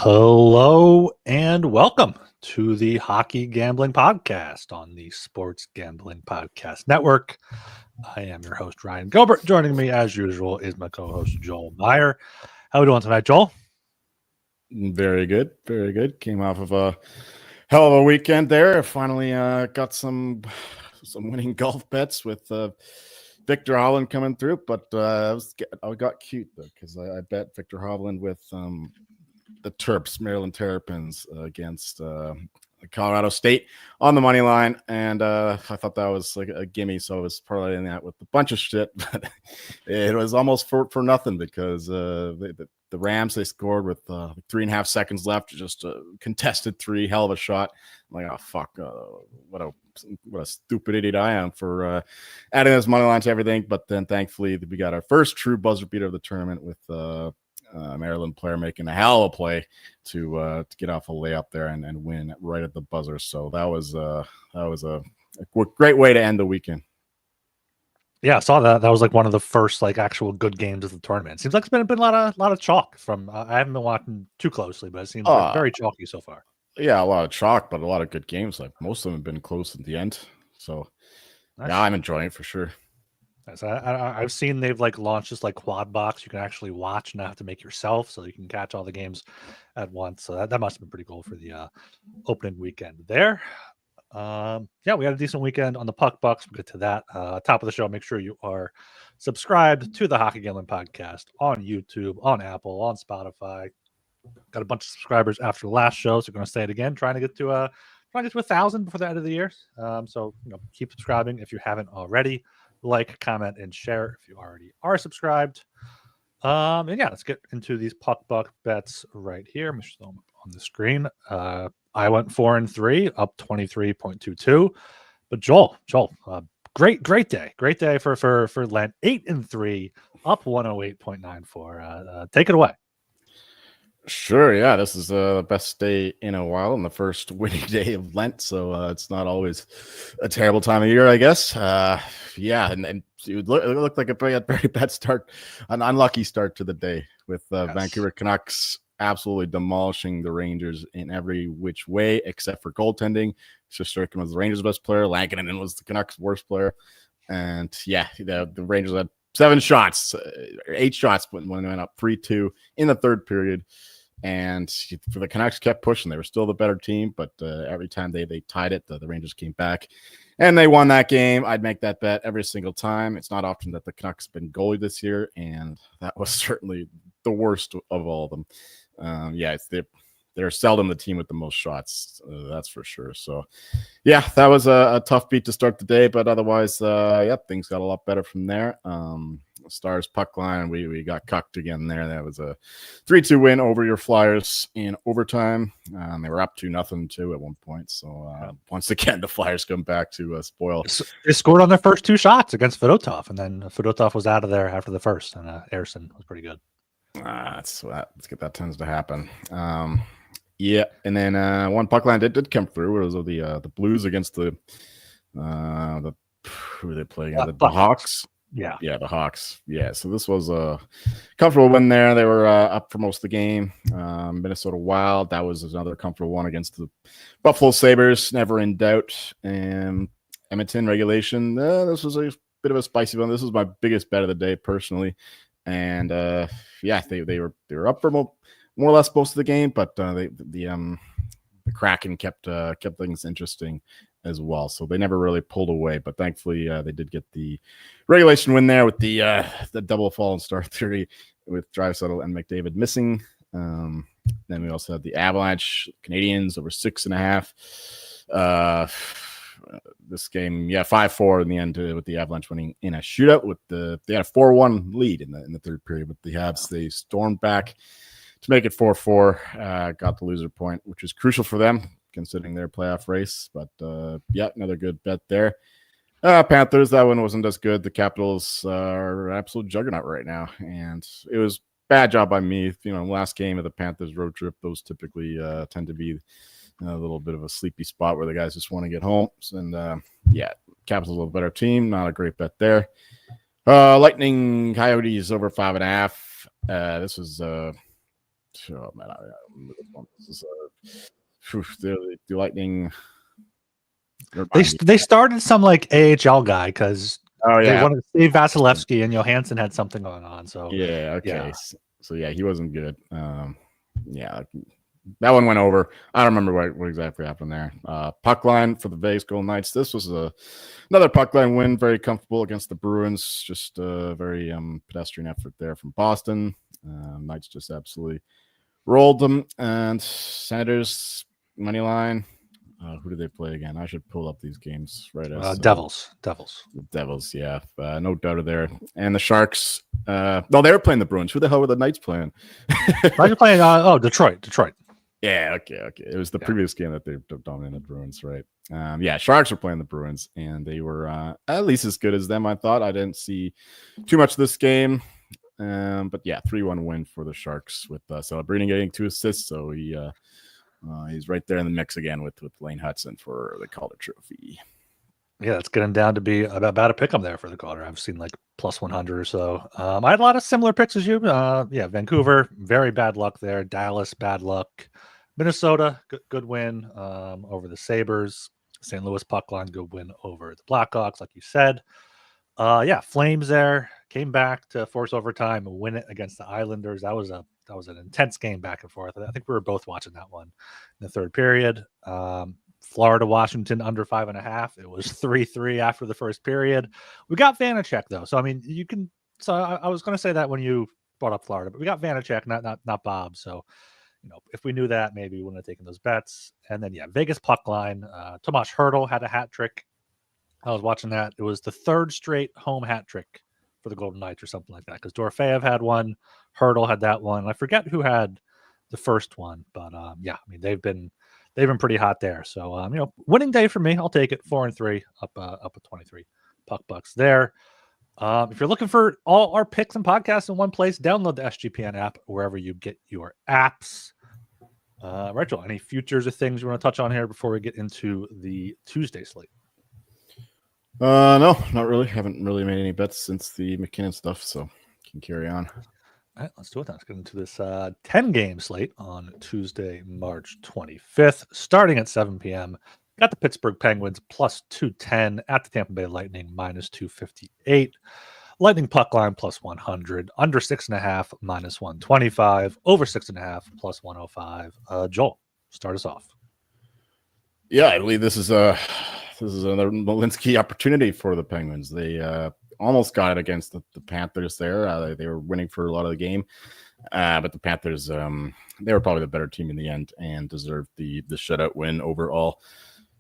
Hello and welcome to the Hockey Gambling Podcast on the Sports Gambling Podcast Network. I am your host, Ryan Gilbert. Joining me, as usual, is my co-host, Joel Meyer. How are we doing tonight, Joel? Very good. Very good. Came off of a hell of a weekend there. Finally got some winning golf bets with Victor Hovland coming through, but I got cute though because I bet Victor Hovland with the Terps, Maryland Terrapins, against Colorado State on the money line, and I thought that was like a gimme, so I was parlaying that with a bunch of shit, but it was almost for nothing because the Rams, they scored with 3.5 seconds left, just a contested three, hell of a shot. I'm like, oh fuck, what a stupid idiot I am for adding this money line to everything. But then thankfully we got our first true buzzer beater of the tournament with Maryland player making a hell of a play to get off a layup there and win right at the buzzer. So that was a great way to end the weekend. Yeah, I saw that. That was like one of the first like actual good games of the tournament. Seems like it's been a lot of chalk from. I haven't been watching too closely, but it seems like very chalky so far. Yeah, a lot of chalk, but a lot of good games. Like most of them have been close at the end. So nice. Yeah, I'm enjoying it for sure. So I've seen they've like launched this like quad box you can actually watch, not have to make yourself, so you can catch all the games at once. So that must have been pretty cool for the opening weekend there. Yeah, we had a decent weekend on the Puck Bucks. We'll get to that. Top of the show, make sure you are subscribed to the Hockey Gambling Podcast on YouTube, on Apple, on Spotify. Got a bunch of subscribers after the last show, so we're going to say it again, trying to get to 1,000 before the end of the year. So keep subscribing if you haven't already. Like, comment, and share if you already are subscribed. And yeah, let's get into these Puck Buck bets right here. I'm just on the screen. I went 4-3, up 23.22. But Joel, great day for Lent. 8-3, up 108.94. Take it away. Sure, yeah, this is the best day in a while and the first winning day of Lent, so it's not always a terrible time of year, I guess. Yeah, and it looked like a very bad start, an unlucky start to the day with yes. Vancouver Canucks absolutely demolishing the Rangers in every which way except for goaltending. Shesterkin was the Rangers' best player, Lankinen was the Canucks' worst player, and yeah, the Rangers had 8 shots when they went up 3-2 in the third period. And for the Canucks kept pushing. They were still the better team, but every time they tied it, the Rangers came back and they won that game. I'd make that bet every single time. It's not often that the Canucks have been goalie this year, and that was certainly the worst of all of them. Yeah, they're seldom the team with the most shots, that's for sure. So, yeah, that was a tough beat to start the day, but otherwise, things got a lot better from there. Stars puck line, we got cucked again there. That was a 3-2 win over your Flyers in overtime. They were up 2-0 too at one point. So once again, the Flyers come back to spoil. They scored on their first 2 shots against Fedotov, and then Fedotov was out of there after the first, and Ersson was pretty good. Let's get that tends to happen. Yeah, and then one puck line did come through. It was the Blues against the who they play against? The Hawks. Yeah, the Hawks. Yeah, so this was a comfortable win there. They were up for most of the game. Minnesota Wild, that was another comfortable one against the Buffalo Sabres. Never in doubt. And Edmonton regulation. This was a bit of a spicy one. This was my biggest bet of the day personally. And they were up for more or less most of the game, but the Kraken kept things interesting as well, so they never really pulled away. But thankfully, they did get the regulation win there with the double fallen star theory with Draisaitl and McDavid missing. Then we also had the Avalanche Canadiens over 6.5. This game, 5-4 in the end with the Avalanche winning in a shootout. They had a 4-1 lead in the third period with the Habs. They stormed back to make it 4-4. Got the loser point, which is crucial for them considering their playoff race. But another good bet there. Panthers, that one wasn't as good. The Capitals are an absolute juggernaut right now, and it was bad job by me. Last game of the Panthers road trip, those typically tend to be a little bit of a sleepy spot where the guys just want to get home. And Capitals a little better team. Not a great bet there. Lightning Coyotes over 5.5. This was Oh man, I remember this one. This is the Lightning. They started some like AHL guy because Oh they yeah, wanted to save Vasilevsky, and Johansson had something going on. So yeah. Okay, yeah, so yeah, he wasn't good. Yeah, that one went over. I don't remember what exactly happened there. Puck line for the Vegas Golden Knights. This was another puck line win, very comfortable against the Bruins. Just a very pedestrian effort there from Boston. Knights just absolutely rolled them. And Senators money line. Who do they play again? I should pull up these games right as Devils. The Devils, yeah, no doubt there. And the Sharks. No, they were playing the Bruins. Who the hell were the Knights playing? Why are you playing? Detroit. Yeah, okay. It was the previous game that they dominated the Bruins, right? Yeah, Sharks were playing the Bruins, and they were at least as good as them. I thought. I didn't see too much of this game, but yeah, 3-1 win for the Sharks with Celebrating getting 2 assists. So he's right there in the mix again with Lane Hudson for the Calder Trophy. Yeah, it's getting down to be about a pick 'em there for the Calder. I've seen like plus 100 or so. I had a lot of similar picks as you. Yeah, Vancouver, very bad luck there. Dallas, bad luck. Minnesota, good win over the Sabres. St. Louis puck line, good win over the Blackhawks, like you said. Yeah, Flames there came back to force overtime and win it against the Islanders. That was an intense game back and forth. I think we were both watching that one in the third period. Florida, Washington under 5.5. It was 3-3 after the first period. We got Vanacek though, so I mean you can. So I was going to say that when you brought up Florida, but we got Vanacek, not Bob. So if we knew that, maybe we wouldn't have taken those bets. And then Vegas puck line. Tomas Hertl had a hat trick. I was watching that. It was the third straight home hat trick for the Golden Knights or something like that. Because Dorofeyev had one, Hertl had that one. I forget who had the first one, but yeah, I mean they've been pretty hot there. So winning day for me. I'll take it. 4-3 up at 23 puck bucks there. If you're looking for all our picks and podcasts in one place, download the SGPN app wherever you get your apps. Rachel, any futures or things you want to touch on here before we get into the Tuesday slate? No, not really. Haven't really made any bets since the McKinnon stuff, so can carry on. All right, let's do it. Let's get into this 10-game slate on Tuesday, March 25th, starting at 7 p.m. Got the Pittsburgh Penguins plus 210 at the Tampa Bay Lightning minus 258. Lightning puck line plus 100, under 6.5 minus 125, over 6.5 plus 105. Joel, start us off. Yeah, I believe this is another Malinsky opportunity for the Penguins. They almost got it against the Panthers there. They were winning for a lot of the game, but the Panthers they were probably the better team in the end and deserved the shutout win overall.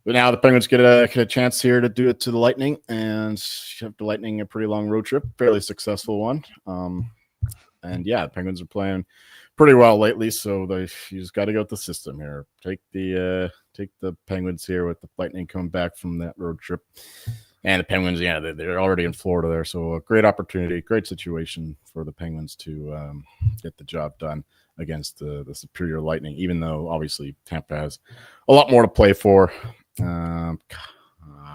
But now the Penguins get a chance here to do it to the Lightning and have the Lightning a pretty long road trip, fairly successful one. And yeah, the Penguins are playing pretty well lately, so you just got to go with the system here. Take the Penguins here with the Lightning coming back from that road trip, and the Penguins, yeah, they're already in Florida there, so a great opportunity, great situation for the Penguins to get the job done against the superior Lightning. Even though obviously Tampa has a lot more to play for. Are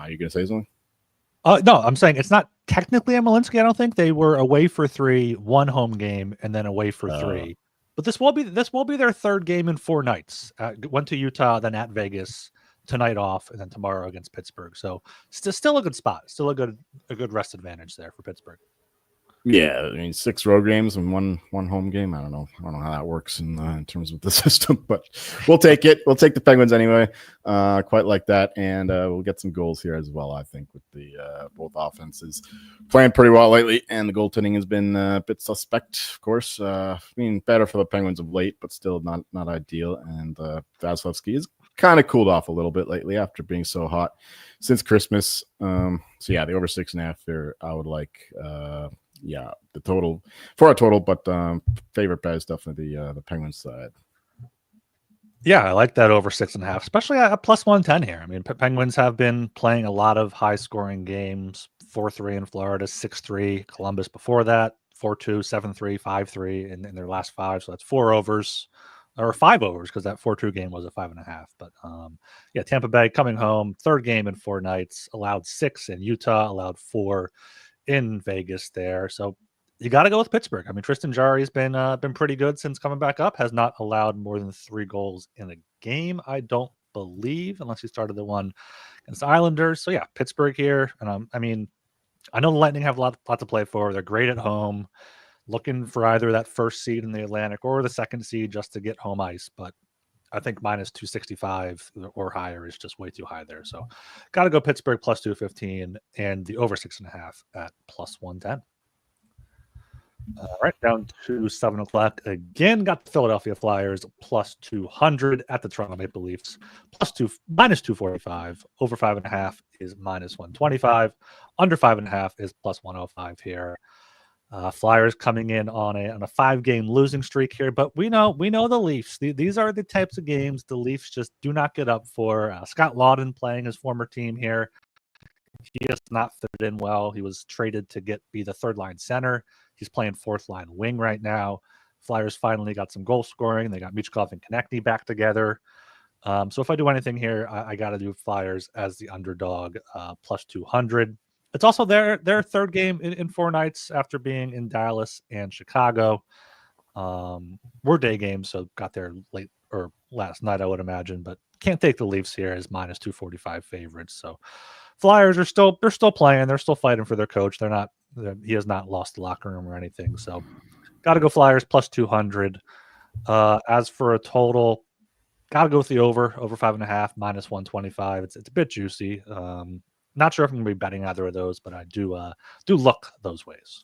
you gonna say something? No, I'm saying it's not technically a Malinsky. I don't think they were away for 3, one home game, and then away for 3. But this will be their third game in 4 nights. Went to Utah, then at Vegas, tonight off, and then tomorrow against Pittsburgh. So still a good spot. Still a good rest advantage there for Pittsburgh. Yeah, I mean 6 road games and one home game. I don't know how that works in terms of the system, but we'll take it. We'll take the Penguins anyway. Quite like that, and we'll get some goals here as well. I think with the both offenses playing pretty well lately, and the goaltending has been a bit suspect, of course. I mean, better for the Penguins of late, but still not ideal. And Vasilevsky is kind of cooled off a little bit lately after being so hot since Christmas. So yeah, the over 6.5 there, I would like. Yeah, the total for a total, but favorite bet is definitely the Penguins side. Yeah, I like that over 6.5, especially at plus 110 here. I mean, Penguins have been playing a lot of high scoring games. 4-3 in Florida, 6-3 Columbus before that, 4-2, 7-3, 5-3 in their last 5. So that's 4 overs or 5 overs because that 4-2 game was a 5.5. But yeah, Tampa Bay coming home, third game in 4 nights, allowed 6 in Utah, allowed 4 in Vegas there. So you got to go with Pittsburgh. I mean, Tristan Jarry's been pretty good since coming back up. Has not allowed more than 3 goals in a game, I don't believe, unless he started the one against the Islanders. So yeah, Pittsburgh here, and I mean, I know the Lightning have a lot to play for. They're great at home, looking for either that first seed in the Atlantic or the second seed just to get home ice. But I think minus 265 or higher is just way too high there. So got to go Pittsburgh plus 215 and the over 6.5 at plus 110. All right, down to 7 o'clock again. Got the Philadelphia Flyers plus 200 at the Toronto Maple Leafs minus 245. Over 5.5 is minus 125. Under 5.5 is plus 105 here. Flyers coming in on a 5-game losing streak here, but we know the Leafs. These are the types of games the Leafs just do not get up for. Scott Laughton playing his former team here. He has not fit in well. He was traded to be the third line center. He's playing fourth line wing right now. Flyers finally got some goal scoring. They got Michkov and Konechny back together. So if I do anything here, I got to do Flyers as the underdog plus 200. It's also their third game in 4 nights after being in Dallas and Chicago. We're day games, so got there late or last night, I would imagine, but can't take the Leafs here as minus 245 favorites. So Flyers are still playing. They're still fighting for their coach. He has not lost the locker room or anything. So got to go Flyers plus 200. As for a total, got to go with the over 5.5 minus 125. It's a bit juicy. Not sure if I'm going to be betting either of those, but I do look those ways.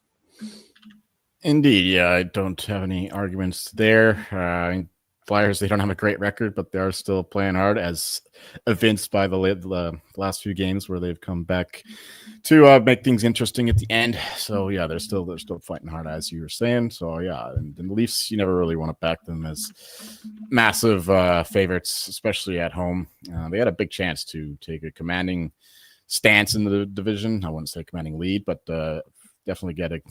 Indeed, yeah, I don't have any arguments there. Flyers, they don't have a great record, but they are still playing hard, as evinced by the last few games where they've come back to make things interesting at the end. So yeah, they're still fighting hard, as you were saying. So yeah, and the Leafs, you never really want to back them as massive favorites, especially at home. They had a big chance to take a commanding stance in the division. I wouldn't say commanding lead, but definitely get a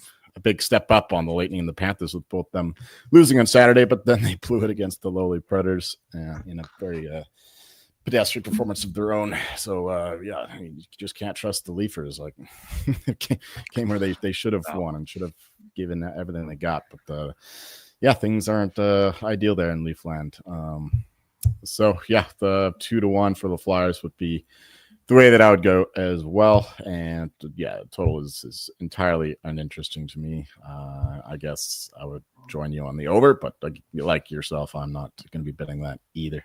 big step up on the Lightning and the Panthers, with both them losing on Saturday, but then they blew it against the lowly Predators in a very pedestrian performance of their own. So yeah, I mean, you just can't trust the Leafers. Like came where they should have won and should have given everything they got, but yeah, things aren't ideal there in Leafland. So yeah, the 2-1 for the Flyers would be the way that I would go as well. And yeah, total is entirely uninteresting to me. I guess I would join you on the over, but like yourself, I'm not going to be betting that either.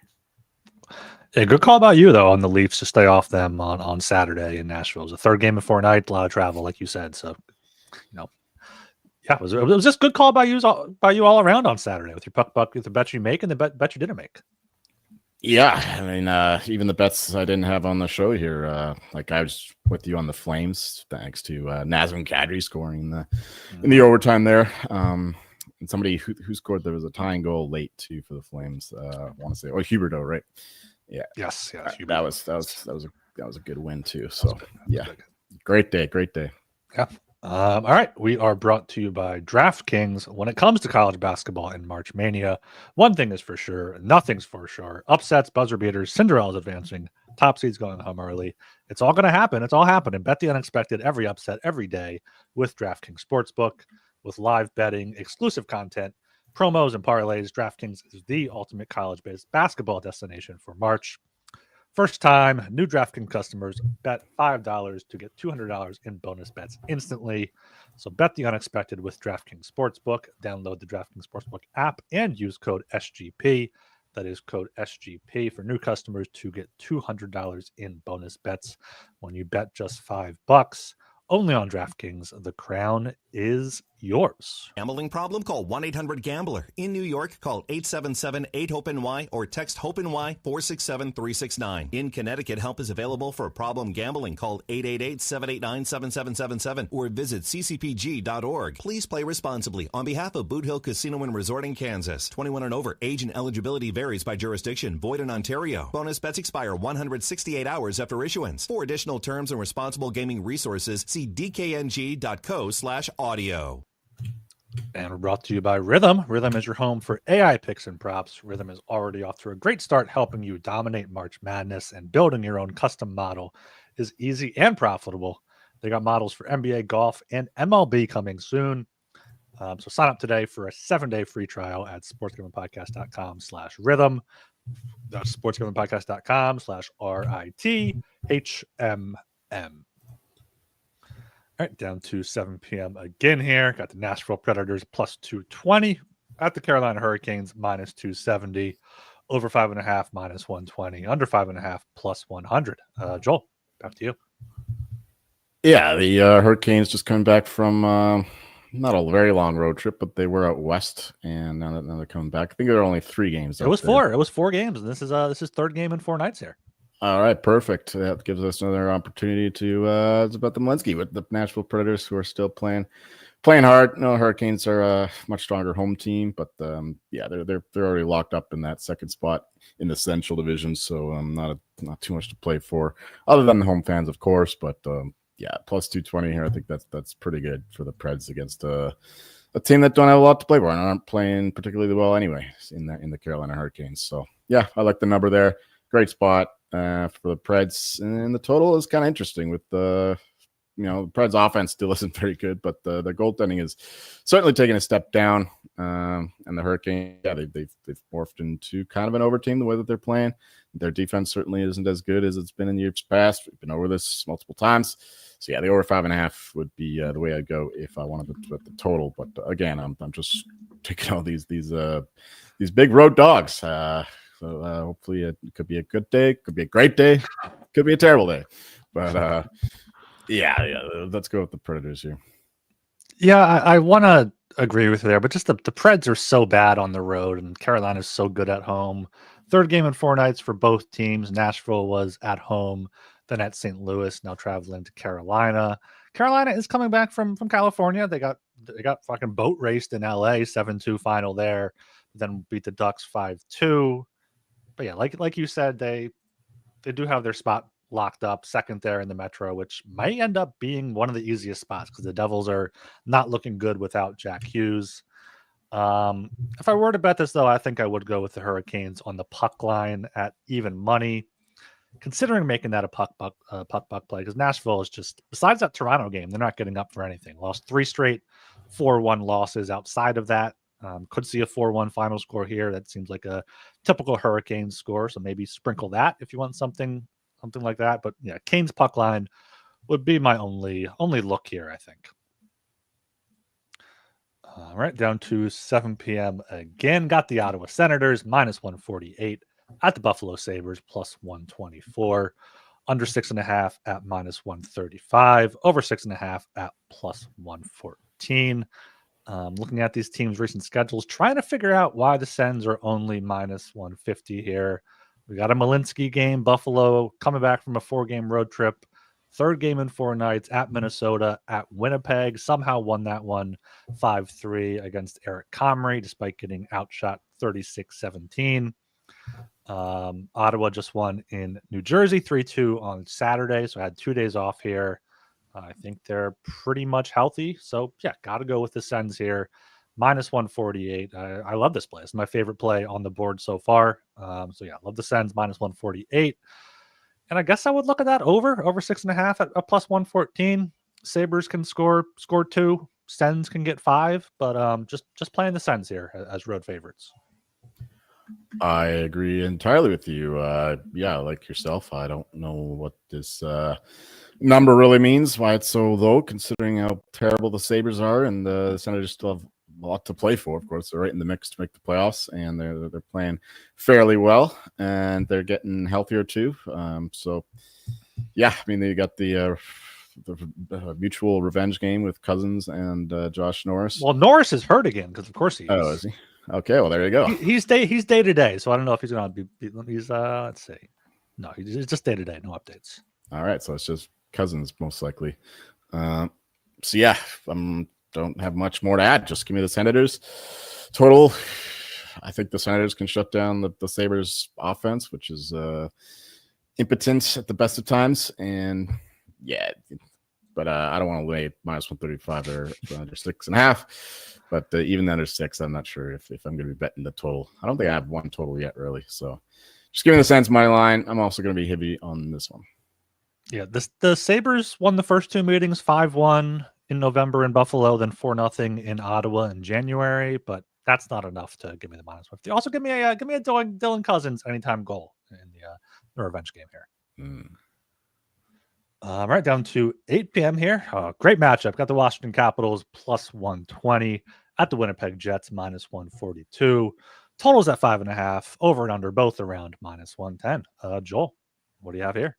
Yeah, good call about you, though, on the Leafs to stay off them on Saturday in Nashville. It was a third game of 4 nights, a lot of travel, like you said. So, yeah, it was just good call by you all around on Saturday with your puck, with the bet you make and the bet you didn't make. Yeah, I mean, even the bets I didn't have on the show here, like I was with you on the Flames, thanks to Nazem Kadri scoring in the overtime there. And somebody who scored, there was a tying goal late too for the Flames. I want to say, Huberdeau, right? Yeah. Yes. That was a good win too. So yeah, great day. Yeah. All right, we are brought to you by DraftKings. When it comes to college basketball and March Mania, one thing is for sure, nothing's for sure. Upsets, buzzer beaters, Cinderella's advancing, top seeds going home early. It's all going to happen. It's all happening. Bet the unexpected every upset every day with DraftKings Sportsbook. With live betting, exclusive content, promos, and parlays, DraftKings is the ultimate college-based basketball destination for March. First time, new DraftKings customers bet $5 to get $200 in bonus bets instantly. So bet the unexpected with DraftKings Sportsbook. Download the DraftKings Sportsbook app and use code SGP. That is code SGP for new customers to get $200 in bonus bets when you bet just $5. Only on DraftKings. The crown is yours. Gambling problem? Call 1-800-GAMBLER. In New York, call 877-8-HOPE-NY or text HOPE-NY 467-369. In Connecticut, help is available for problem gambling. Call 888-789-7777 or visit ccpg.org. Please play responsibly. On behalf of Boot Hill Casino and Resort in Kansas, 21 and over. Age and eligibility varies by jurisdiction. Void in Ontario. Bonus bets expire 168 hours after issuance. For additional terms and responsible gaming resources, see dkng.co/audio. And we're brought to you by Rhythm. Rhythm is your home for AI picks and props. Rhythm is already off to a great start, helping you dominate March Madness, and building your own custom model is easy and profitable. They got models for NBA, golf, and MLB coming soon. So sign up today for a 7-day free trial at sportsgamblingpodcast.com/rhythm. That's sportsgamblingpodcast.com/RITHMM. All right, down to 7 p.m. again here. Got the Nashville Predators plus 220 at the Carolina Hurricanes minus 270. Over 5.5 minus 120. Under 5.5 plus 100. Joel, back to you. Yeah, the Hurricanes just coming back from not a very long road trip, but they were out west, and now they're coming back. I think there are only 3 games. It was 4. It was 4 games, and this is third game in 4 nights here. All right, perfect. That gives us another opportunity to it's about the Malinsky with the Nashville Predators, who are still playing hard. No, Hurricanes are a much stronger home team, but yeah, they're already locked up in that second spot in the Central Division, so not too much to play for, other than the home fans, of course. But yeah, plus 220 here. I think that's pretty good for the Preds against a team that don't have a lot to play for and aren't playing particularly well anyway in the Carolina Hurricanes. So yeah, I like the number there. Great spot for the Preds, and the total is kind of interesting with the the Preds offense still isn't very good, but the goaltending is certainly taking a step down. And the Hurricane, yeah, they've morphed into kind of an over team the way that they're playing. Their defense certainly isn't as good as it's been in years past. We've been over this multiple times. So yeah, the over 5.5 would be the way I'd go if I wanted to put the total. But again, I'm just taking all these big road dogs. So hopefully it could be a good day, could be a great day, could be a terrible day. But yeah, let's go with the Predators here. Yeah, I want to agree with you there, but just the Preds are so bad on the road, and Carolina's so good at home. Third game in 4 nights for both teams. Nashville was at home, then at St. Louis, now traveling to Carolina. Carolina is coming back from California. They got fucking boat raced in LA, 7-2 final there, then beat the Ducks 5-2. But yeah, like you said, they do have their spot locked up, second there in the Metro, which might end up being one of the easiest spots because the Devils are not looking good without Jack Hughes. If I were to bet this, though, I think I would go with the Hurricanes on the puck line at even money, considering making that a puck buck play, because Nashville is just, besides that Toronto game, they're not getting up for anything. Lost 3 straight 4-1 losses outside of that. Could see a 4-1 final score here. That seems like a typical Hurricanes score, so maybe sprinkle that if you want something like that. But yeah, Canes puck line would be my only look here, I think. All right, down to 7 p.m. again. Got the Ottawa Senators minus 148 at the Buffalo Sabres plus 124. Under 6.5 at minus 135. Over 6.5 at plus 114. Looking at these teams' recent schedules, trying to figure out why the Sens are only minus 150 here. We got a Malinsky game, Buffalo coming back from a 4-game road trip. Third game in 4 nights at Minnesota, at Winnipeg. Somehow won that one 5-3 against Eric Comrie, despite getting outshot 36-17. Ottawa just won in New Jersey 3-2 on Saturday, so I had 2 days off here. I think they're pretty much healthy. So, yeah, got to go with the Sens here. Minus 148. I love this play. It's my favorite play on the board so far. So, yeah, love the Sens minus 148. And I guess I would look at that over 6.5 at a plus 114. Sabres can score 2. Sens can get 5. But just playing the Sens here as road favorites. I agree entirely with you. Yeah, like yourself, I don't know what this number really means, why it's so low, considering how terrible the Sabres are, and the Senators still have a lot to play for. Of course, they're right in the mix to make the playoffs, and they're playing fairly well, and they're getting healthier too. So, yeah, I mean, they got the mutual revenge game with Cousins and Josh Norris. Well, Norris is hurt again because, of course, he is. Oh, is he? Okay, well, there you go. He's day to day, so I don't know if he's going to be. He's let's see. No, he's just day to day, no updates. All right, so it's just Cousins most likely. So yeah, don't have much more to add. Just give me the Senators total. I think the Senators can shut down the Sabres offense, which is impotent at the best of times. And yeah, but I don't want to lay minus 135 or under 6.5. But even under 6, I'm not sure if I'm going to be betting the total. I don't think I have one total yet, really. So just give me the Sens money line. I'm also going to be heavy on this one. Yeah, the Sabres won the first 2 meetings 5-1 in November in Buffalo, then 4-0 in Ottawa in January, but that's not enough to give me the -50. Also, give me a Dylan Cousins anytime goal in the revenge game here. Right down to 8 p.m. here. Great matchup. Got the Washington Capitals +120 at the Winnipeg Jets -142. Totals at 5.5. Over and under both around -110. Joel, what do you have here?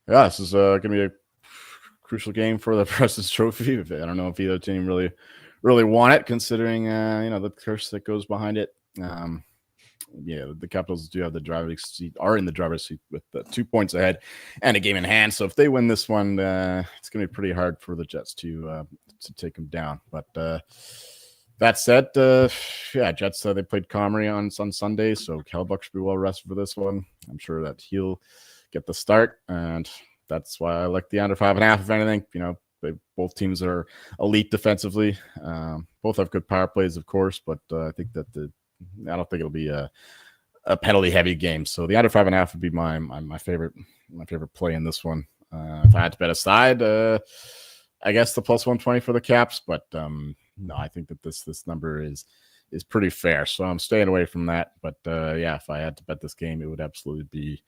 Yeah, this is going to be a crucial game for the President's Trophy. I don't know if either team really want it, considering the curse that goes behind it. The Capitals do have the driver's seat, are in the driver's seat with 2 points ahead and a game in hand. So if they win this one, it's going to be pretty hard for the Jets to take them down. But that said, Jets, they played Comrie on Sunday, so Hellebuyck should be well rested for this one. I'm sure that he'll get the start, and that's why I like the under 5.5. If anything, both teams are elite defensively. Both have good power plays, of course, but I think that I don't think it'll be a penalty heavy game. So the under 5.5 would be my favorite play in this one. If I had to bet a side, I guess the +120 for the Caps, but no, I think that this number is pretty fair. So I'm staying away from that. But if I had to bet this game, it would absolutely be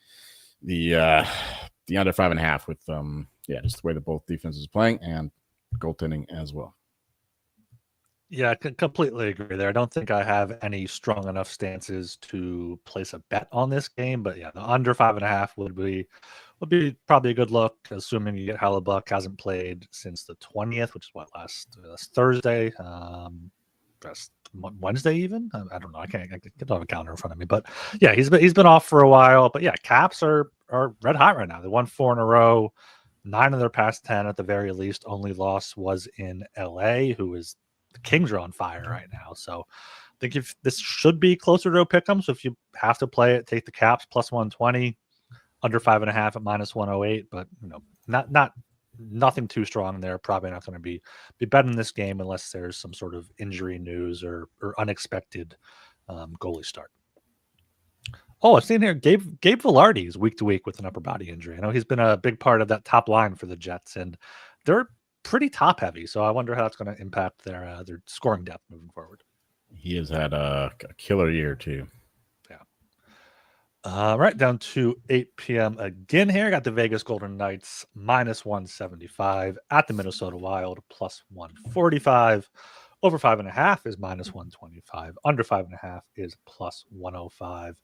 the under 5.5 with just the way that both defenses are playing and goaltending as well. Yeah, I completely agree there. I don't think I have any strong enough stances to place a bet on this game, but yeah, the under 5.5 would be probably a good look, assuming you get Hellebuyck. Hasn't played since the 20th, which is last Thursday, last Wednesday even. I don't know. I don't have a calendar in front of me, but yeah, he's been off for a while. But yeah, Caps are red hot right now. They won 4 in a row, 9 of their past 10 at the very least. Only loss was in LA, the Kings are on fire right now. So I think if this should be closer to a pick'em. So if you have to play it, take the Caps +120, under 5.5 at -108. But nothing too strong there. Probably not going to be betting this game unless there's some sort of injury news or unexpected goalie start. Oh, I've seen here Gabe Vilardi is week to week with an upper body injury. I know he's been a big part of that top line for the Jets, and they're pretty top heavy. So I wonder how that's going to impact their scoring depth moving forward. He has had a killer year too. Yeah. Right down to 8 p.m. again here. Got the Vegas Golden Knights -175 at the Minnesota Wild +145. Over 5.5 is -125. Under 5.5 is +105.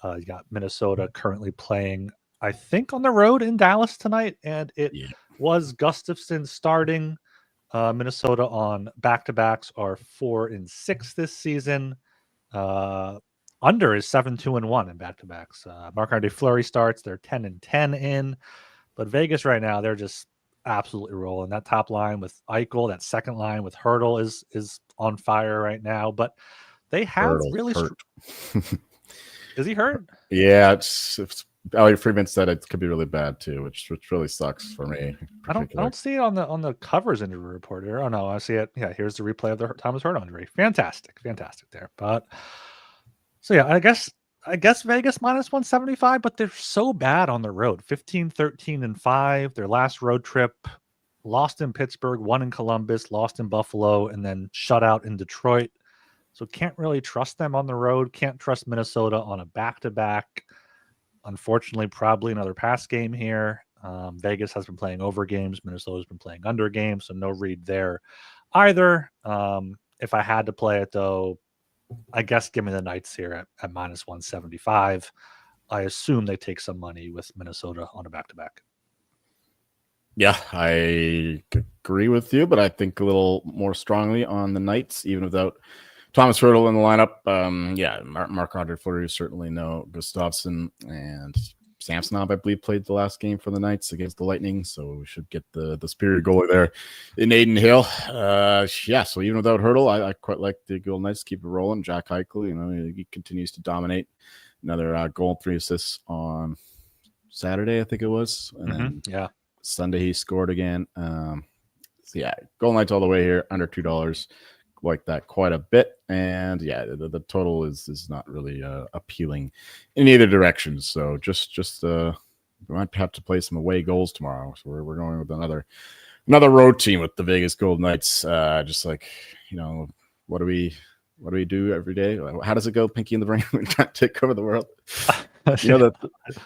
You got Minnesota currently playing, I think, on the road in Dallas tonight, and it was Gustafsson starting. Minnesota on back-to-backs are 4-6 this season. Under is 7-2-1 in back-to-backs. Marc-Andre Fleury starts. They're 10-10 in. But Vegas right now, they're just absolutely rolling. That top line with Eichel, that second line with Hurdle is on fire right now. But they have Hurdle's really Is he hurt? Yeah, it's Elliot Friedman said it could be really bad too, which really sucks for me. I don't see it on the covers injury report here. Oh no, I see it. Yeah, here's the replay of the Thomas Hurdle injury. Fantastic there. But so yeah, I guess Vegas -175, but they're so bad on the road. 15-13-5. Their last road trip, lost in Pittsburgh, won in Columbus, lost in Buffalo, and then shut out in Detroit. So can't really trust them on the road. Can't trust Minnesota on a back-to-back. Unfortunately, probably another pass game here. Vegas has been playing over games. Minnesota's been playing under games, so no read there either. If I had to play it, though, I guess give me the Knights here at -175. I assume they take some money with Minnesota on a back-to-back. Yeah, I agree with you, but I think a little more strongly on the Knights, even without Thomas Hurdle in the lineup. Marc-Andre Fleury, certainly no Gustafsson, and Samsonov, I believe, played the last game for the Knights against the Lightning, so we should get the superior goalie there in Aiden Hill. So even without Hurdle, I quite like the Golden Knights keep it rolling. Jack Eichel, he continues to dominate. Another goal and 3 assists on Saturday, I think it was, and then Sunday he scored again. Golden Knights all the way here, under $2. Like that quite a bit, and the total is not really appealing in either direction. So just we might have to play some away goals tomorrow. So we're going with another another road team with the Vegas Golden Knights. Just like, what do we do every day? How does it go? Pinky in the brain, we can't take over the world. That.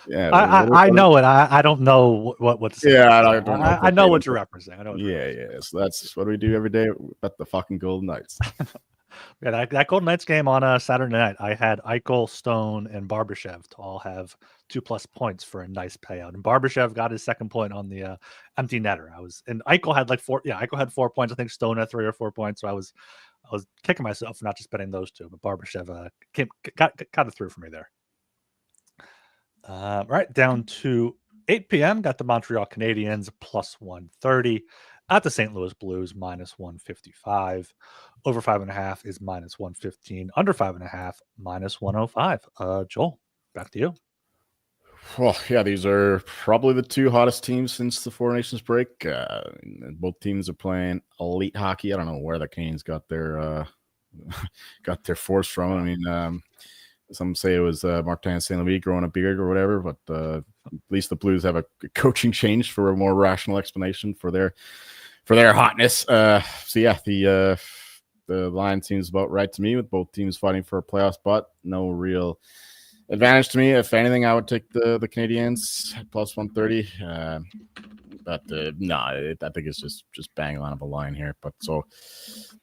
Yeah, I know it. I don't know what to say. Yeah, I don't know. I know what you're referencing. I know. Yeah. So that's what do we do every day? Bet the fucking Golden Knights. Yeah, that Golden Knights game on Saturday night, I had Eichel, Stone, and Barbashev to all have 2+ points for a nice payout. And Barbashev got his second point on the empty netter. And Eichel had 4. Yeah, Eichel had 4 points. I think Stone had 3 or 4 points. So I was kicking myself for not just betting those two. But Barbashev got it through for me there. Right down to 8 p.m. Got the Montreal Canadiens +130 at the St. Louis Blues -155. Over 5.5 is -115. Under 5.5 -105. Joel, back to you. Well, yeah, these are probably the two hottest teams since the Four Nations break. Both teams are playing elite hockey. I don't know where the Canadiens got their force from. I mean, some say it was Martin St. Louis growing a beard or whatever, but at least the Blues have a coaching change for a more rational explanation for their hotness. So yeah, the line seems about right to me, with both teams fighting for a playoff spot. No real advantage to me. If anything, I would take the Canadiens at +130. But no, I think it's just bang on of a line here. But so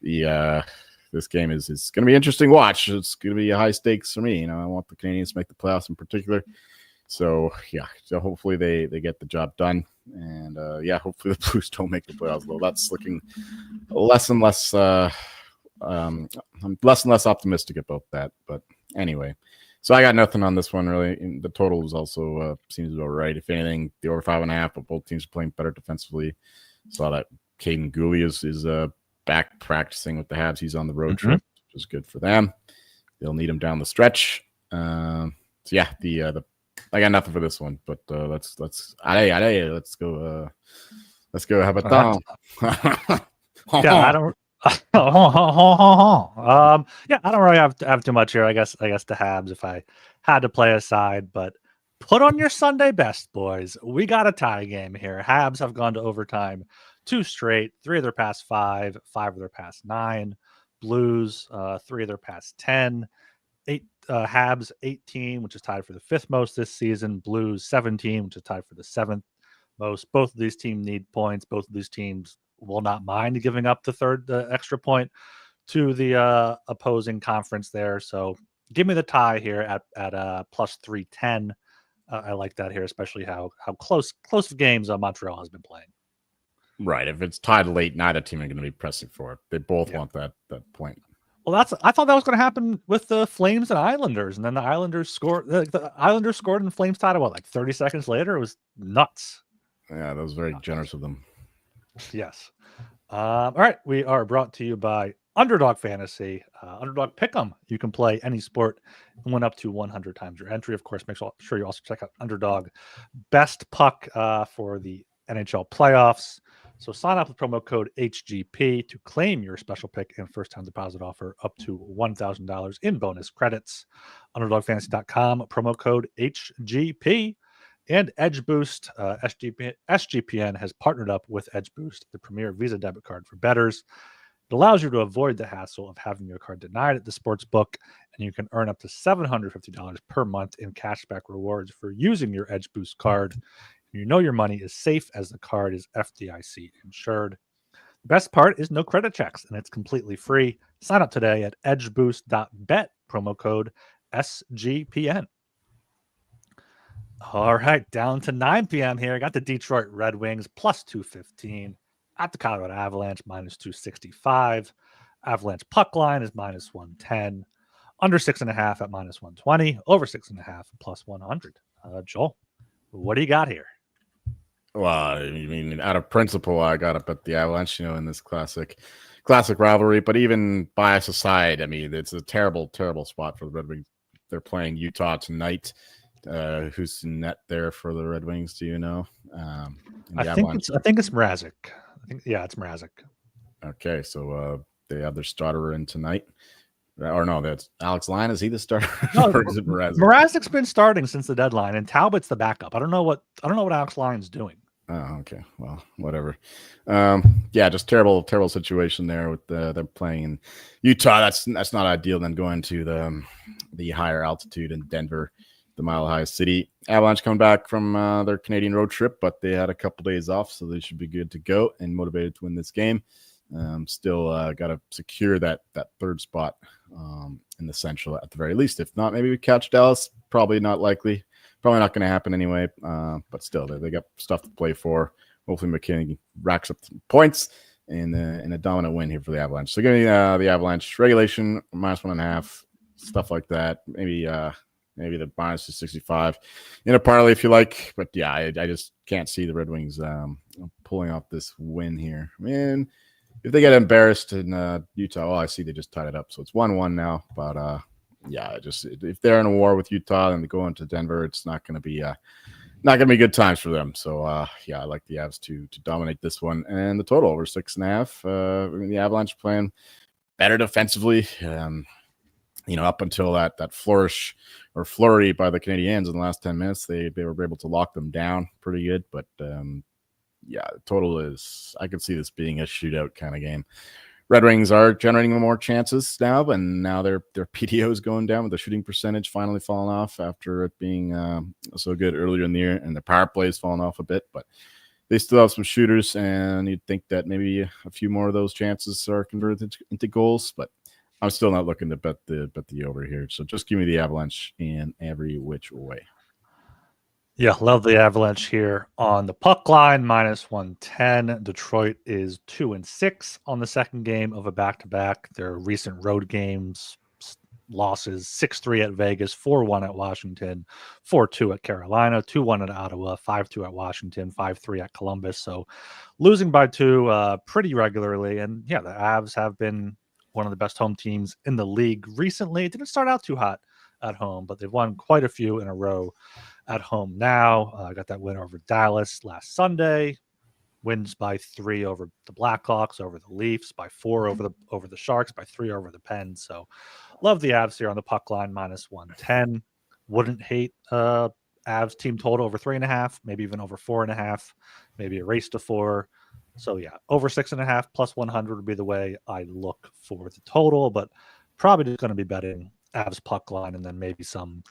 this game is going to be interesting to watch. It's going to be high stakes for me. I want the Canadiens to make the playoffs in particular. So yeah, so hopefully they get the job done, and hopefully the Blues don't make the playoffs. Though that's looking less and less. I'm less and less optimistic about that. But anyway, so I got nothing on this one really. The total is also seems about right. If anything, the over 5.5, but both teams are playing better defensively. Saw that Caden Gooley is back practicing with the Habs. He's on the road trip, which is good for them. They'll need him down the stretch. So yeah, I got nothing for this one, but let's go. Let's go. How about that? Yeah, I don't. Yeah, I don't really have too much here. I guess the Habs, if I had to play a side, but put on your Sunday best, boys. We got a tie game here. Habs have gone to overtime 2 straight, 3 of their past 5, 5 of their past 9. Blues, 3 of their past 10. 8 Habs 18, which is tied for the 5th most this season. Blues 17, which is tied for the 7th most. Both of these teams need points. Both of these teams will not mind giving up the extra point to the opposing conference there. So give me the tie here at +310. I like that here, especially how close games Montreal has been playing. Right. If it's tied late, neither team are going to be pressing for it. They both want that point. Well, I thought that was going to happen with the Flames and Islanders, and then the Islanders scored. The Islanders scored, and the Flames tied it. Like 30 seconds later? It was nuts. Yeah, that was very generous of them. Yes. All right, we are brought to you by Underdog Fantasy. Underdog Pick'em. You can play any sport and win up to 100 times your entry. Of course, make sure you also check out Underdog Best Puck for the NHL playoffs. So sign up with promo code HGP to claim your special pick and first-time deposit offer up to $1,000 in bonus credits. UnderdogFantasy.com, promo code HGP. And Edge Boost. SGPN has partnered up with Edge Boost, the premier Visa debit card for bettors. It allows you to avoid the hassle of having your card denied at the sports book, and you can earn up to $750 per month in cashback rewards for using your Edge Boost card. You know your money is safe as the card is FDIC insured. The best part is no credit checks, and it's completely free. Sign up today at edgeboost.bet, promo code SGPN. All right, down to 9 p.m. here. I got the Detroit Red Wings +215 at the Colorado Avalanche -265. Avalanche puck line is -110. Under 6.5 at -120. Over 6.5 +100. Joel, what do you got here? Well, I mean, out of principle, I got to bet the Avalanche, in this classic rivalry. But even bias aside, I mean, it's a terrible, terrible spot for the Red Wings. They're playing Utah tonight. Who's in net there for the Red Wings? Do you know? I think it's Mrazek. It's Mrazek. Okay, so they have their starter in tonight. Or no, that's Alex Lyon. Is he the starter? No, or is it Mrazek? Mrazek's been starting since the deadline, and Talbot's the backup. I don't know what Alex Lyon's doing. Oh, okay. Well, whatever. Yeah, just terrible situation there with them playing in Utah. That's not ideal. Then going to the higher altitude in Denver, the Mile High City. Avalanche coming back from their Canadian road trip, but they had a couple days off, so they should be good to go and motivated to win this game. Still got to secure that third spot in the Central at the very least. If not, maybe we catch Dallas. Probably not likely. Probably not going to happen anyway. But still, they got stuff to play for. Hopefully, McKinnon racks up points and a dominant win here for the Avalanche. So give me the Avalanche regulation -1.5, stuff like that. Maybe the minus is 65 in a parlay if you like. But yeah, I just can't see the Red Wings pulling off this win here. Man, if they get embarrassed in Utah, I see they just tied it up. So it's 1-1 now. But yeah, just if they're in a war with Utah and they go into Denver, it's not going to be good times for them. So yeah, I like the Avs to dominate this one, and the total over 6.5. The Avalanche playing better defensively. Up until that flourish or flurry by the Canadiens in the last 10 minutes, they were able to lock them down pretty good. But yeah, the total is, I could see this being a shootout kind of game. Red Wings are generating more chances now, and now their PDO is going down with the shooting percentage finally falling off after it being so good earlier in the year, and the power play is falling off a bit, but they still have some shooters, and you'd think that maybe a few more of those chances are converted into goals, but I'm still not looking to bet the over here. So just give me the Avalanche in every which way. Yeah, love the Avalanche here on the puck line, -110. Detroit is 2-6 on the second game of a back-to-back. Their recent road games losses: 6-3 at Vegas, 4-1 at Washington, 4-2 at Carolina, 2-1 at Ottawa, 5-2 at Washington, 5-3 at Columbus. So losing by 2 pretty regularly. And yeah, the Avs have been one of the best home teams in the league recently. It didn't start out too hot at home, but they've won quite a few in a row at home now. Got that win over Dallas last Sunday. Wins by 3 over the Blackhawks, over the Leafs, by 4 over the Sharks, by 3 over the Pens. So love the Avs here on the puck line, -110. Wouldn't hate Avs team total over 3.5, maybe even over 4.5, maybe a race to 4. So yeah, over 6.5 +100 would be the way I look for the total, but probably just going to be betting Avs puck line, and then maybe some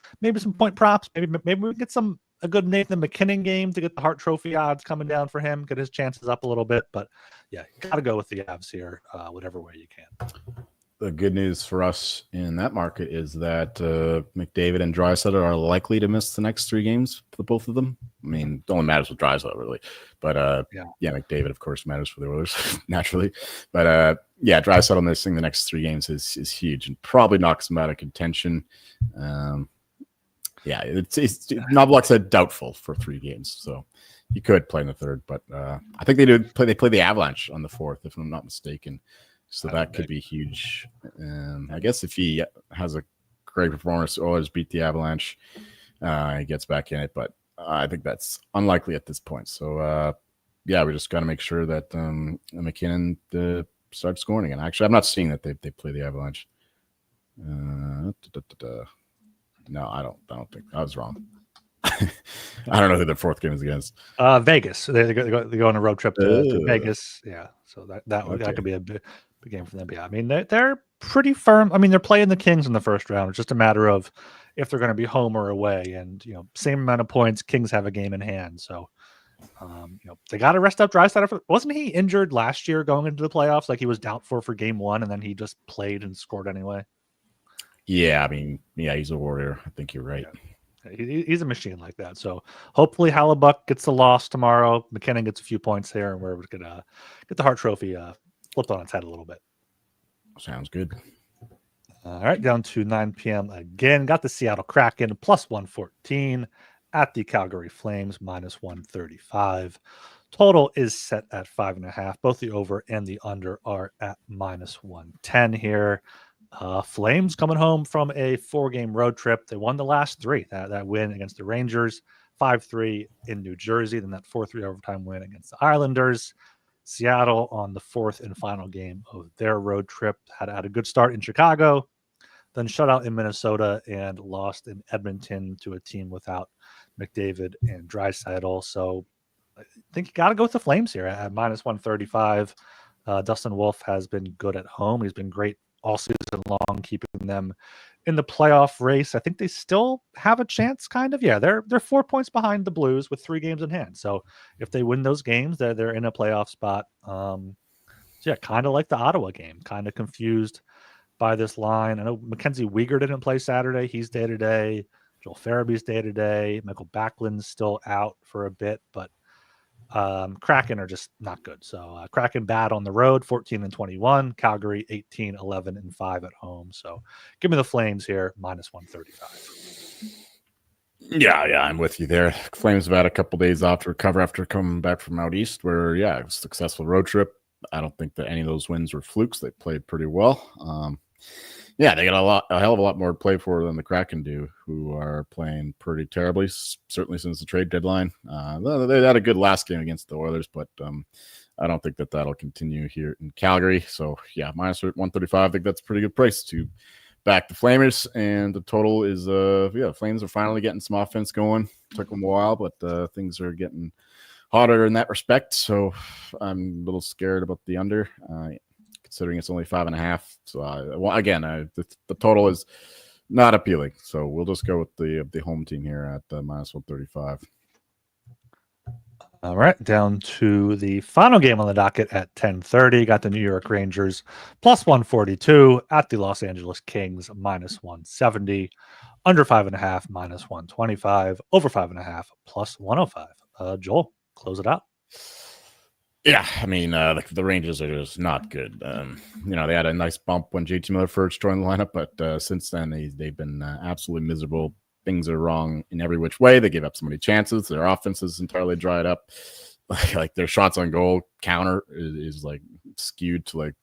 point props. Maybe we get a good Nathan McKinnon game to get the Hart Trophy odds coming down for him, get his chances up a little bit. But yeah, got to go with the Avs here, whatever way you can. The good news for us in that market is that McDavid and Draisaitl are likely to miss the next 3 games for both of them. I mean, it only matters with Draisaitl, really. But yeah, McDavid, of course, matters for the Oilers, naturally. But yeah, Draisaitl missing the next 3 games is huge and probably knocks him out of contention. Yeah, it's Knobloch said doubtful for 3 games, so he could play in the third. But I think they play the Avalanche on the 4th, if I'm not mistaken. So that could be huge. I guess if he has a great performance, Oilers beat the Avalanche, he gets back in it. But I think that's unlikely at this point. So, yeah, we just got to make sure that McKinnon starts scoring again. Actually, I'm not seeing that they play the Avalanche. No, I don't think I was wrong. I don't know who the 4th game is against. Vegas. They go on a road trip to Vegas. Yeah, so that could be a big game for them. But yeah, I mean they're pretty firm. I mean they're playing the Kings in the first round. It's just a matter of if they're going to be home or away. And same amount of points. Kings have a game in hand, so they got to rest up Draisaitl. Wasn't he injured last year going into the playoffs? Like he was doubtful for game 1, and then he just played and scored anyway. Yeah, I mean, yeah, he's a warrior. I think you're right. Yeah. He's a machine like that. So hopefully Hellebuck gets the loss tomorrow. McKinnon gets a few points there, and we're going to get the Hart Trophy flipped on its head a little bit. Sounds good. All right, down to 9 p.m. again. Got the Seattle Kraken +114 at the Calgary Flames -135. Total is set at 5.5. Both the over and the under are at -110 here. Flames coming home from a 4-game road trip. They won the last 3. That win against the Rangers, 5-3 in New Jersey, then that 4-3 overtime win against the Islanders. Seattle on the 4th and final game of their road trip had a good start in Chicago, then shut out in Minnesota and lost in Edmonton to a team without McDavid and Draisaitl. So I think you got to go with the Flames here at minus 135. Dustin Wolf has been good at home. He's been great all season long, keeping them in the playoff race. I think they still have a chance, kind of. Yeah, they're 4 points behind the Blues with 3 games in hand. So if they win those games, they're in a playoff spot. So yeah, kind of like the Ottawa game. Kind of confused by this line. I know Mackenzie Weegar didn't play Saturday. He's day to day. Joel Farabee's day to day. Michael Backlund's still out for a bit, but Kraken are just not good. So Kraken bad on the road, 14-21. Calgary 18-11-5 at home. So give me the Flames here, minus 135. Yeah, I'm with you there. Flames have had a couple days off to recover after coming back from out east, where it was a successful road trip. I don't think that any of those wins were flukes. They played pretty well. They got a hell of a lot more to play for than the Kraken do, who are playing pretty terribly, certainly since the trade deadline. They had a good last game against the Oilers, but I don't think that that'll continue here in Calgary. So, minus 135, I think that's a pretty good price to back the Flamers. And the total is, Flames are finally getting some offense going. Took them a while, but things are getting hotter in that respect. So I'm a little scared about the under. Considering it's only 5.5. So the total is not appealing. So we'll just go with the home team here at minus 135. All right, down to the final game on the docket at 10:30. Got the New York Rangers plus 142 at the Los Angeles Kings minus 170. Under 5.5 minus 125. Over 5.5 plus 105. Joel, close it out. Yeah, I mean, the Rangers are just not good. They had a nice bump when JT Miller first joined the lineup, but since then they've been absolutely miserable. Things are wrong in every which way. They give up so many chances. Their offense is entirely dried up. Like their shots on goal counter is like skewed to like,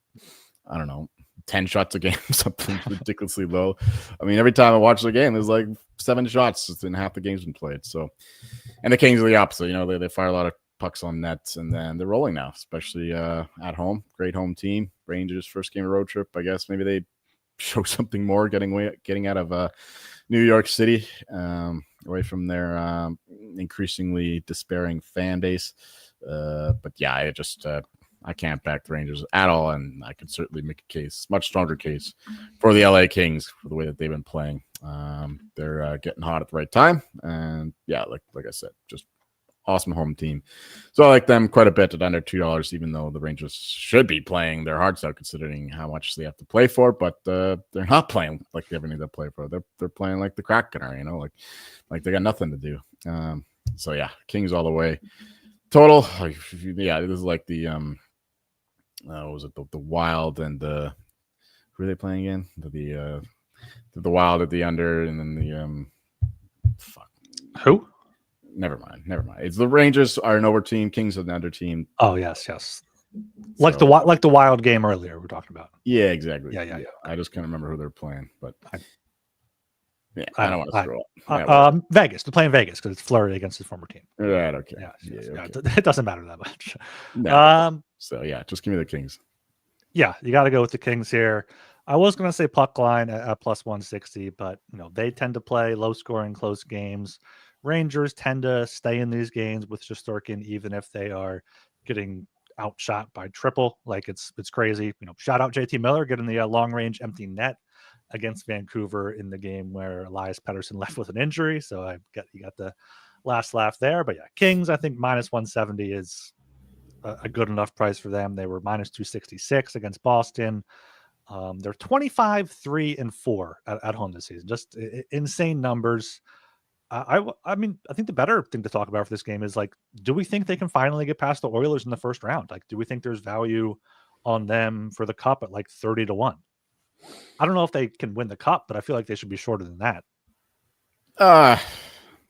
I don't know, 10 shots a game, something ridiculously low. I mean, every time I watch the game, there's like 7 shots in half the game's been played. So, and the Kings are the opposite. They fire a lot of pucks on nets, and then they're rolling now, especially at home. Great home team. Rangers first game of road trip. I guess maybe they show something more getting out of New York City, away from their increasingly despairing fan base. I can't back the Rangers at all, and I could certainly make a much stronger case for the LA Kings for the way that they've been playing. They're getting hot at the right time, and like I said, just awesome home team. So I like them quite a bit at under $2, even though the Rangers should be playing their hearts out considering how much they have to play for, but they're not playing like they ever need to play for. They're playing like the Kraken are, like they got nothing to do. Kings all the way. Total, this is like the the Wild and the who are they playing again? The Wild at the under, and then the Who? Never mind. It's the Rangers are an over team, Kings are an under team. Oh yes. Like the Wild game earlier we're talking about. Yeah, exactly. Yeah. I just can't remember who they're playing, but I don't want to scroll up. Vegas. They're playing Vegas because it's Fleury against his former team. Right. Okay. Yeah, it doesn't matter that much. No. Just give me the Kings. Yeah, you got to go with the Kings here. I was going to say puck line at plus 160, but they tend to play low scoring, close games. Rangers tend to stay in these games with Shesterkin, even if they are getting outshot by triple. Like it's crazy. Shout out JT Miller getting the long range empty net against Vancouver in the game where Elias Pettersson left with an injury. So you got the last laugh there. But Kings, I think minus 170 is a good enough price for them. They were minus 266 against Boston. They're 25-3-4 at home this season. Just insane numbers. I think the better thing to talk about for this game is do we think they can finally get past the Oilers in the first round? Do we think there's value on them for the cup at 30-1? I don't know if they can win the cup, but I feel like they should be shorter than that.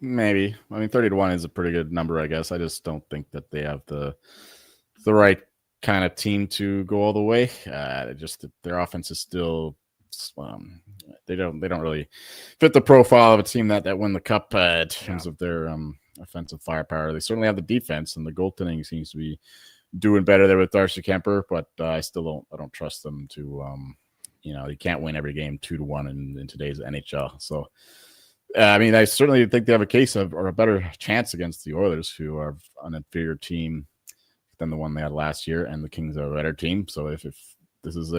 Maybe. 30-1 is a pretty good number, I guess. I just don't think that they have the right kind of team to go all the way. Their offense is still. They don't really fit the profile of a team that win the cup in terms of their offensive firepower. They certainly have the defense, and the goaltending seems to be doing better there with Darcy Kemper, but I don't trust them to you can't win every game 2-1 in today's NHL. So I mean, I certainly think they have a case of or a better chance against the Oilers, who are an inferior team than the one they had last year, and the Kings are a better team. So if this is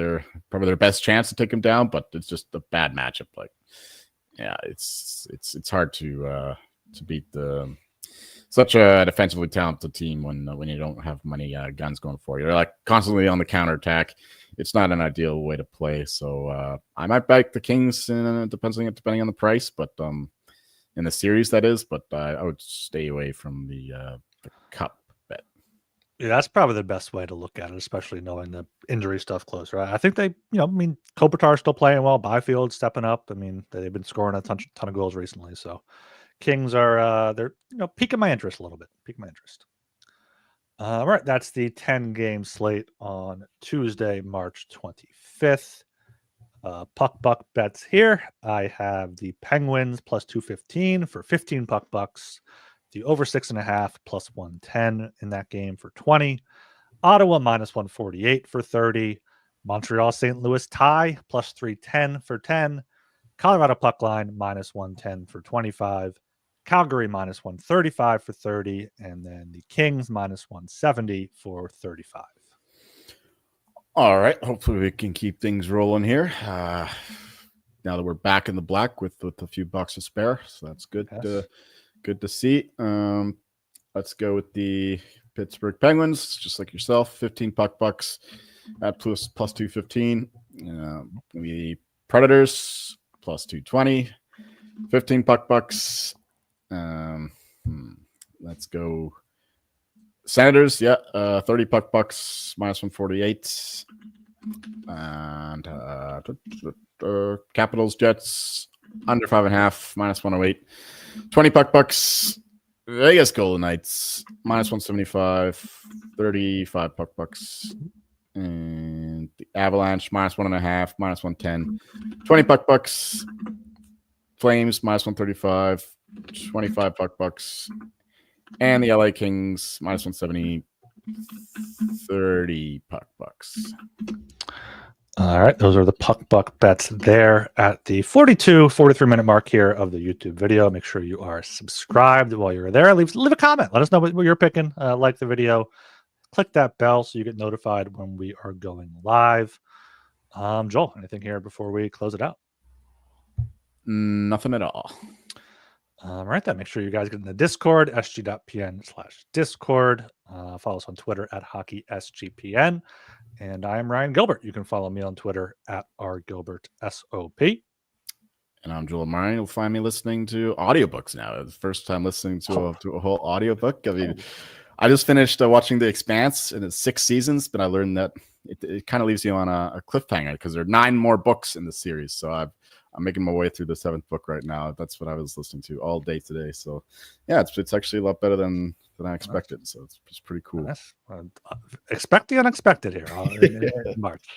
probably their best chance to take them down, but it's just a bad matchup. Like, yeah, it's hard to beat such a defensively talented team when you don't have many guns going for you. They're like constantly on the counterattack. It's not an ideal way to play. So I might back the Kings, depending on the price, but in the series that is. But I would stay away from the cup bet. Yeah, that's probably the best way to look at it, especially knowing the injury stuff close, right? I think they, Kopitar's still playing well. Byfield's stepping up. I mean, they've been scoring a ton of goals recently. So Kings are, they're, piquing my interest a little bit. Piquing my interest. All right, that's the 10-game slate on Tuesday, March 25th. Puck buck bets here. I have the Penguins plus 215 for 15 puck bucks. The over 6.5 plus 110 in that game for 20. Ottawa minus 148 for 30. Montreal St. Louis tie plus 310 for 10. Colorado puck line minus 110 for 25. Calgary minus 135 for 30. And then the Kings minus 170 for 35. All right. Hopefully we can keep things rolling here. Now that we're back in the black with a few bucks to spare. So that's good. Yes. Good to see. Let's go with the Pittsburgh Penguins, just like yourself. 15 puck bucks at plus 215. The Predators plus 220. 15 puck bucks. Let's go. Senators, 30 puck bucks minus 148. And Capitals, Jets under 5.5 minus 108. 20 puck bucks. Vegas Golden Knights minus 175. 35 puck bucks. And the Avalanche minus 1.5 minus 110. 20 puck bucks. Flames minus 135. 25 puck bucks. And the LA Kings minus 170. 30 puck bucks. All right, those are the puck buck bets there at the 43 minute mark here of the YouTube video. Make sure you are subscribed while you're there. Leave a comment. Let us know what you're picking. Like the video. Click that bell so you get notified when we are going live. Joel, anything here before we close it out? Nothing at all. All right, then make sure you guys get in the Discord, sg.pn/Discord. Follow us on Twitter at HockeySGPN. And I am Ryan Gilbert. You can follow me on Twitter at rgilbertsop. And I'm Joel Murray. You'll find me listening to audiobooks now. It's the first time listening to a whole audiobook. I mean, I just finished watching The Expanse, and it's 6 seasons, but I learned that it kind of leaves you on a cliffhanger because there are 9 more books in the series. So I'm making my way through the 7th book right now. That's what I was listening to all day today. So yeah, it's actually a lot better than I expected. So it's pretty cool. Expect the unexpected here in March.